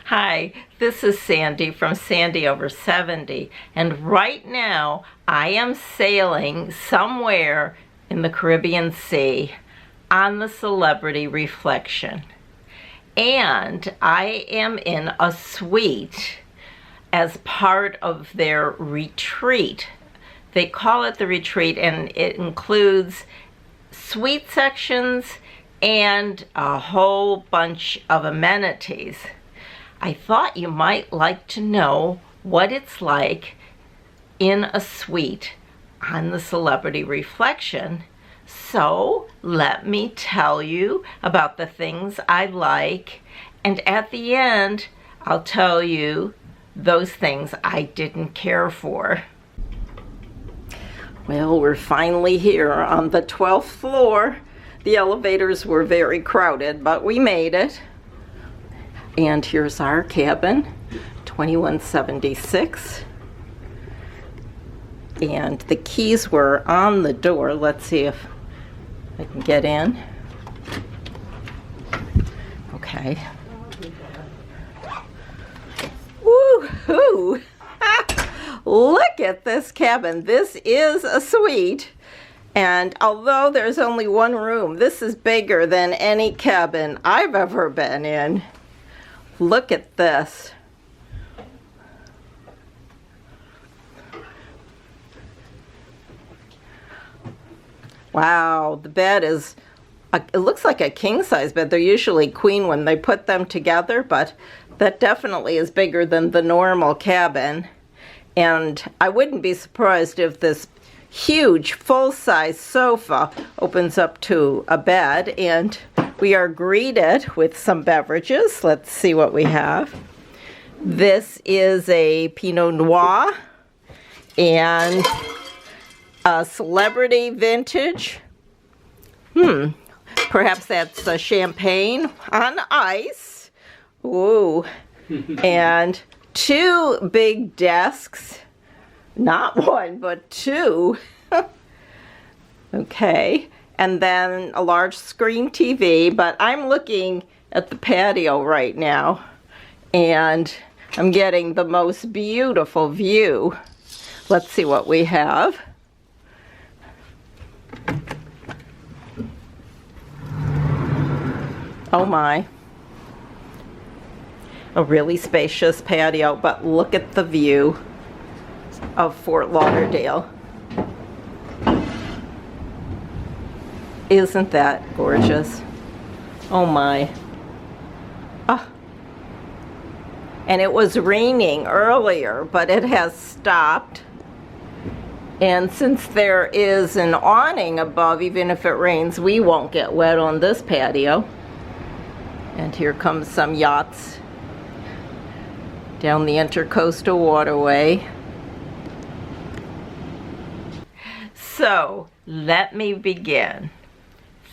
Hi, this is Sandy from Sandy Over 70, and right now I am sailing somewhere in the Caribbean Sea on the Celebrity Reflection. And I am in a suite as part of their retreat. They call it the retreat, and it includes suite sections and a whole bunch of amenities. I thought you might like to know what it's like in a suite on the Celebrity Reflection. So let me tell you about the things I like, and at the end I'll tell you those things I didn't care for. Well, we're finally here on the 12th floor. The elevators were very crowded, but we made it. And here's our cabin, 2176. And the keys were on the door. Let's see if I can get in. Okay. Woo-hoo! Look at this cabin. This is a suite. And although there's only one room, this is bigger than any cabin I've ever been in. Look at this. Wow, the bed is, it looks like a king-size bed. They're usually queen when they put them together, but that definitely is bigger than the normal cabin. And I wouldn't be surprised if this huge full-size sofa opens up to a bed, and we are greeted with some beverages. Let's see what we have. This is a Pinot Noir and a Celebrity Vintage. Perhaps that's a champagne on ice. Ooh. And two big desks. Not one, but two. Okay. And then a large screen TV, but I'm looking at the patio right now, and I'm getting the most beautiful view. Let's see what we have. Oh my. A really spacious patio, but look at the view of Fort Lauderdale. Isn't that gorgeous? Oh my. Oh. And it was raining earlier, but it has stopped. And since there is an awning above, even if it rains, we won't get wet on this patio. And here comes some yachts down the Intercoastal Waterway. So, let me begin.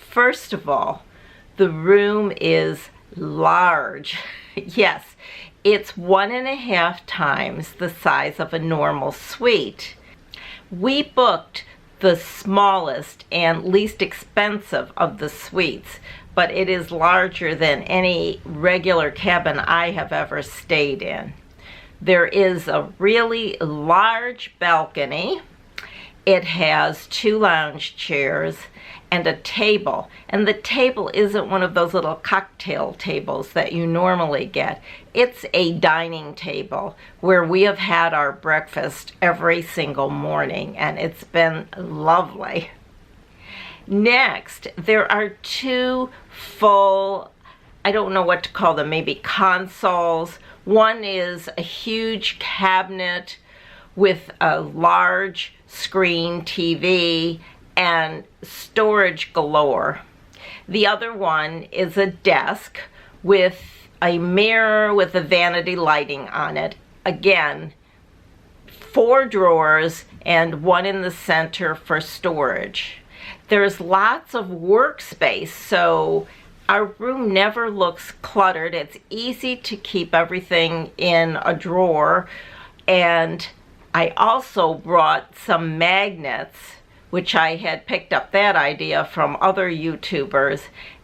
First of all, the room is large. Yes, it's 1.5 times the size of a normal suite. We booked the smallest and least expensive of the suites, but it is larger than any regular cabin I have ever stayed in. There is a really large balcony. It has 2 lounge chairs and a table, and the table isn't one of those little cocktail tables that you normally get. It's a dining table where we have had our breakfast every single morning, and it's been lovely. Next, there are 2 full, I don't know what to call them, maybe consoles. One is a huge cabinet with a large screen TV and storage galore. The other one is a desk with a mirror with a vanity lighting on it. Again, 4 drawers and one in the center for storage. There's lots of workspace, so our room never looks cluttered. It's easy to keep everything in a drawer. And I also brought some magnets, which I had picked up that idea from other YouTubers,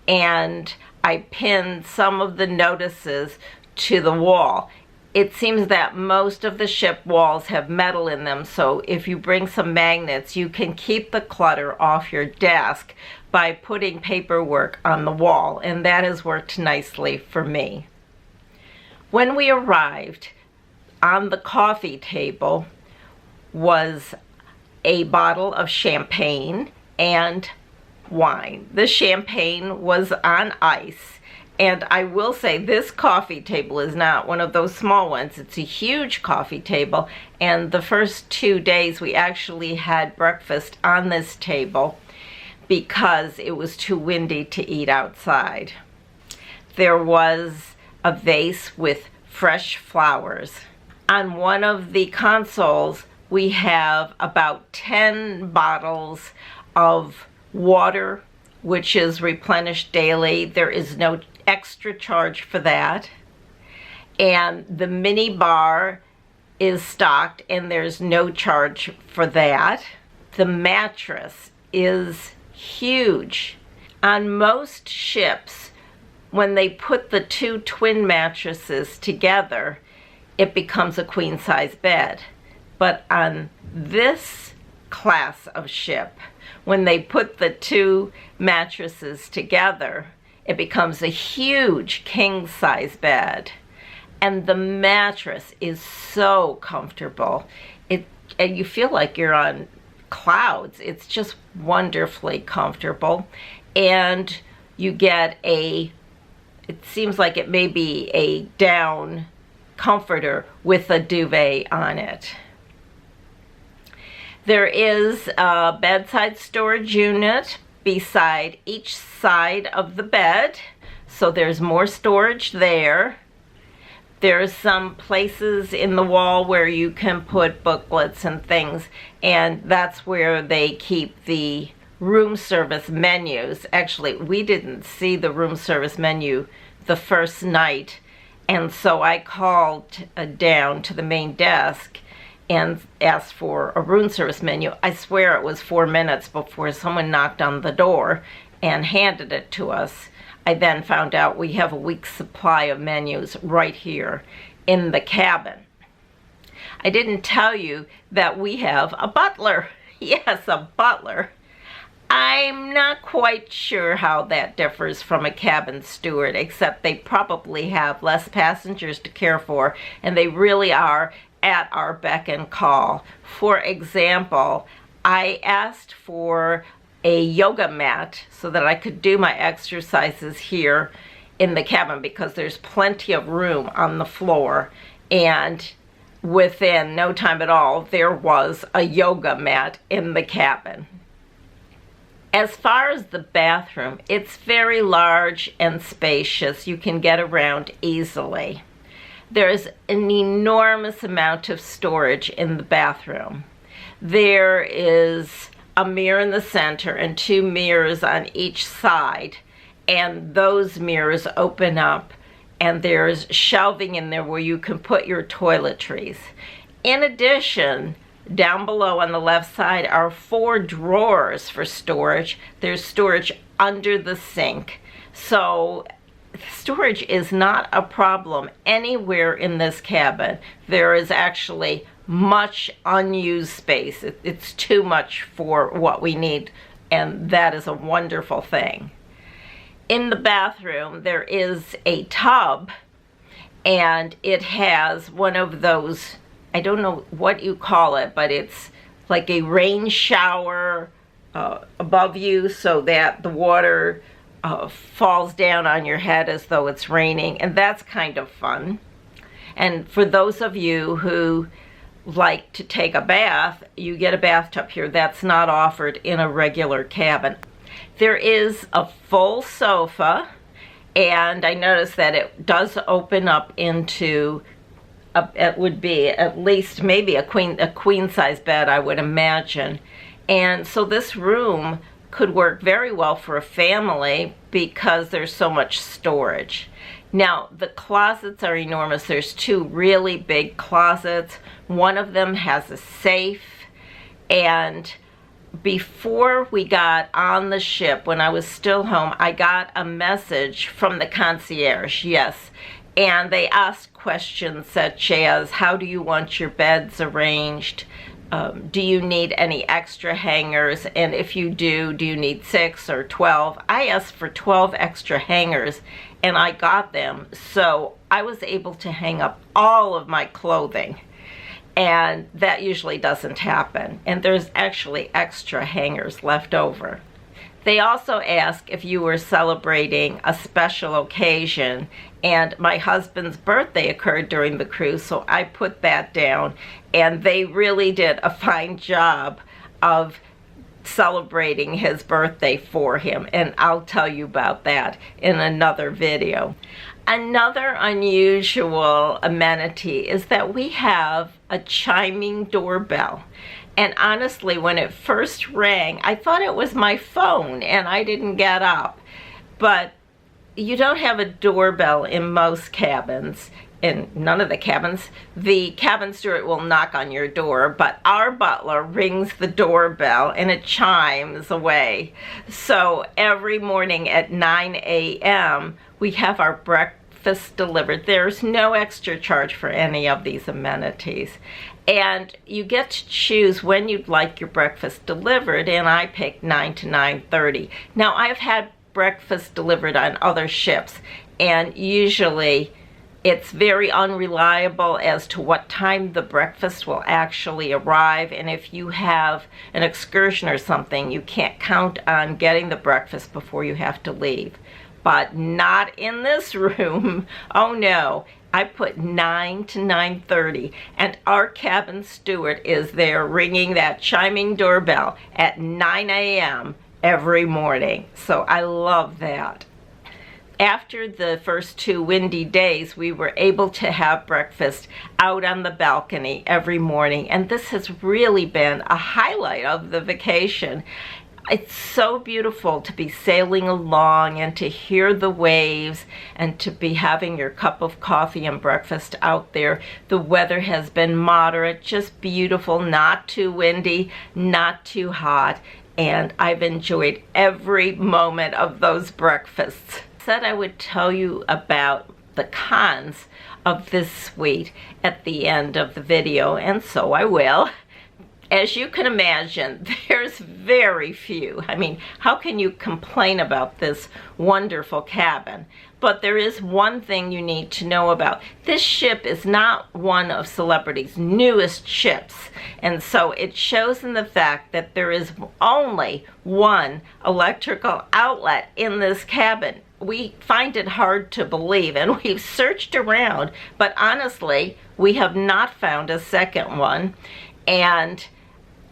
and I pinned some of the notices to the wall. It seems that most of the ship walls have metal in them, so if you bring some magnets, you can keep the clutter off your desk by putting paperwork on the wall, and that has worked nicely for me. When we arrived, on the coffee table was a bottle of champagne and wine. The champagne was on ice. And I will say this coffee table is not one of those small ones. It's a huge coffee table. And the first 2 days we actually had breakfast on this table because it was too windy to eat outside. There was a vase with fresh flowers. On one of the consoles, we have about 10 bottles of water, which is replenished daily. There is no extra charge for that. And the mini bar is stocked and there's no charge for that. The mattress is huge. On most ships, when they put the 2 twin mattresses together, it becomes a queen size bed. But on this class of ship, when they put the 2 mattresses together, it becomes a huge king-size bed. And the mattress is so comfortable. And you feel like you're on clouds. It's just wonderfully comfortable. And you get it seems like it may be a down comforter with a duvet on it. There is a bedside storage unit beside each side of the bed, so there's more storage there. There's some places in the wall where you can put booklets and things, and that's where they keep the room service menus. Actually, we didn't see the room service menu the first night, and so I called down to the main desk and asked for a room service menu. I swear it was 4 minutes before someone knocked on the door and handed it to us. I then found out we have a week's supply of menus right here in the cabin. I didn't tell you that we have a butler. Yes, a butler. I'm not quite sure how that differs from a cabin steward, except they probably have less passengers to care for, and they really are at our beck and call. For example, I asked for a yoga mat so that I could do my exercises here in the cabin because there's plenty of room on the floor, and within no time at all there was a yoga mat in the cabin. As far as the bathroom, it's very large and spacious. You can get around easily. There's an enormous amount of storage in the bathroom. There is a mirror in the center and 2 mirrors on each side, and those mirrors open up, and there's shelving in there where you can put your toiletries. In addition, down below on the left side are 4 drawers for storage. There's storage under the sink. So storage is not a problem anywhere in this cabin. There is actually much unused space. It's too much for what we need, and that is a wonderful thing. In the bathroom, there is a tub, and it has one of those, I don't know what you call it, but it's like a rain shower above you so that the water falls down on your head as though it's raining, and that's kind of fun. And for those of you who like to take a bath, you get a bathtub here. That's not offered in a regular cabin. There is a full sofa, and I noticed that it does open up into it would be at least maybe a queen size bed, I would imagine. And so this room could work very well for a family because there's so much storage. Now, the closets are enormous. There's 2 really big closets. One of them has a safe, and before we got on the ship, when I was still home, I got a message from the concierge, yes, And they ask questions such as, how do you want your beds arranged? Do you need any extra hangers? And if you do you need 6 or 12? I asked for 12 extra hangers, and I got them. So I was able to hang up all of my clothing. And that usually doesn't happen. And there's actually extra hangers left over. They also ask if you were celebrating a special occasion, and my husband's birthday occurred during the cruise, so I put that down, and they really did a fine job of celebrating his birthday for him, and I'll tell you about that in another video. Another unusual amenity is that we have a chiming doorbell. And honestly, when it first rang, I thought it was my phone and I didn't get up. But you don't have a doorbell in most cabins. In none of the cabins. The cabin steward will knock on your door, but our butler rings the doorbell and it chimes away. So every morning at 9 a.m. we have our breakfast delivered. There's no extra charge for any of these amenities. And you get to choose when you'd like your breakfast delivered, and I picked 9 to 9:30. Now, I've had breakfast delivered on other ships, and usually it's very unreliable as to what time the breakfast will actually arrive, and if you have an excursion or something, you can't count on getting the breakfast before you have to leave. But not in this room. Oh no. I put 9 to 9:30, and our cabin steward is there ringing that chiming doorbell at 9 a.m. every morning. So I love that. After the first 2 windy days, we were able to have breakfast out on the balcony every morning, and this has really been a highlight of the vacation. It's so beautiful to be sailing along and to hear the waves and to be having your cup of coffee and breakfast out there. The weather has been moderate, just beautiful, not too windy, not too hot, and I've enjoyed every moment of those breakfasts. I said I would tell you about the cons of this suite at the end of the video, and so I will. As you can imagine, there's very few. I mean, how can you complain about this wonderful cabin? But there is one thing you need to know about. This ship is not one of Celebrity's newest ships. And so it shows in the fact that there is only one electrical outlet in this cabin. We find it hard to believe, and we've searched around, but honestly, we have not found a second one. And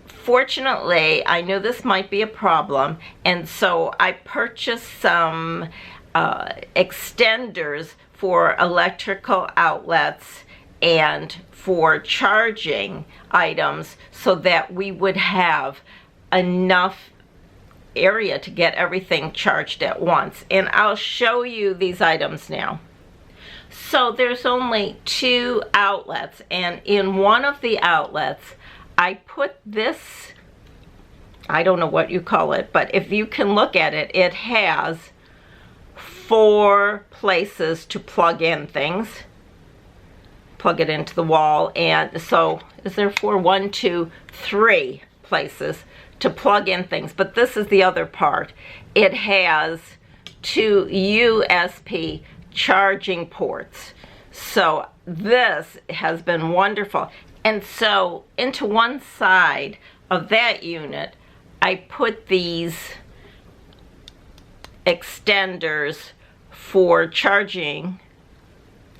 fortunately, I knew this might be a problem, and so I purchased some extenders for electrical outlets and for charging items so that we would have enough area to get everything charged at once. And I'll show you these items now. So there's only 2 outlets, and in one of the outlets I put this, I don't know what you call it, but if you can look at it, it has 4 places to plug in things. Plug it into the wall, and so is there 4? 1, 2, 3 places to plug in things. But this is the other part. It has 2 USB charging ports. So this has been wonderful. And so into one side of that unit, I put these extenders for charging.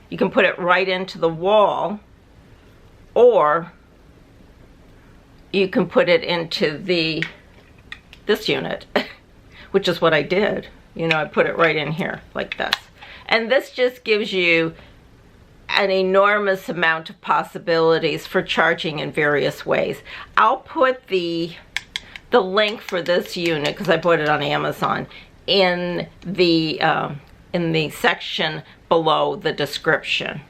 You can put it right into the wall, or you can put it into this unit, which is what I did. You know, I put it right in here like this. And this just gives you an enormous amount of possibilities for charging in various ways. I'll put the link for this unit, because I bought it on Amazon, in the section below the description.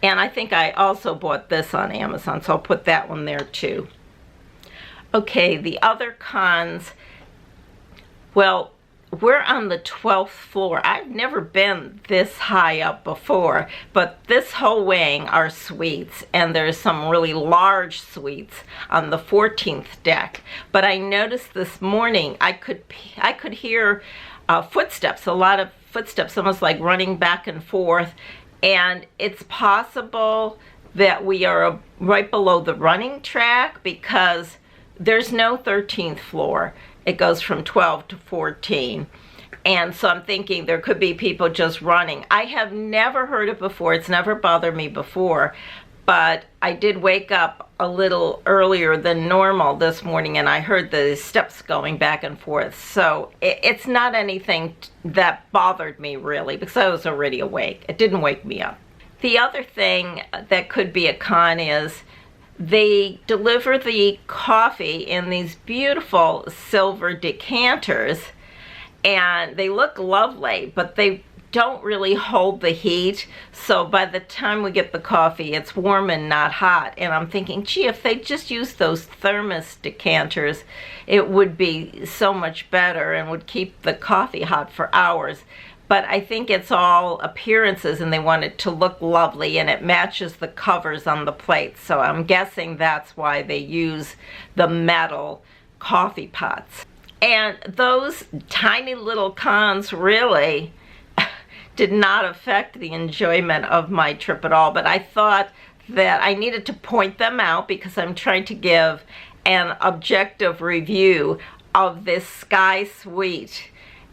And I think I also bought this on Amazon, so I'll put that one there too. Okay, the other cons, well, we're on the 12th floor. I've never been this high up before, but this whole wing are suites, and there's some really large suites on the 14th deck. But I noticed this morning I could hear footsteps, a lot of footsteps, almost like running back and forth, and it's possible that we are right below the running track because there's no 13th floor. It goes from 12 to 14. And so I'm thinking there could be people just running. I have never heard it before. It's never bothered me before. But I did wake up a little earlier than normal this morning, and I heard the steps going back and forth. So it's not anything that bothered me really, because I was already awake. It didn't wake me up. The other thing that could be a con is they deliver the coffee in these beautiful silver decanters, and they look lovely, but they don't really hold the heat. So by the time we get the coffee, it's warm and not hot. And I'm thinking, gee, if they just use those thermos decanters, it would be so much better and would keep the coffee hot for hours. But I think it's all appearances, and they want it to look lovely, and it matches the covers on the plates. So I'm guessing that's why they use the metal coffee pots. And those tiny little cons really did not affect the enjoyment of my trip at all. But I thought that I needed to point them out because I'm trying to give an objective review of this Sky Suite.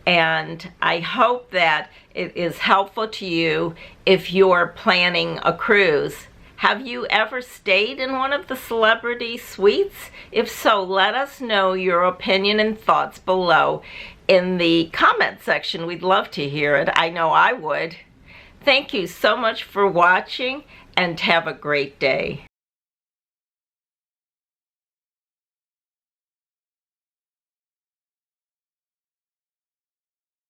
And I hope that it is helpful to you if you're planning a cruise. Have you ever stayed in one of the celebrity suites? If so, let us know your opinion and thoughts below in the comment section. We'd love to hear it. I know I would. Thank you so much for watching, and have a great day.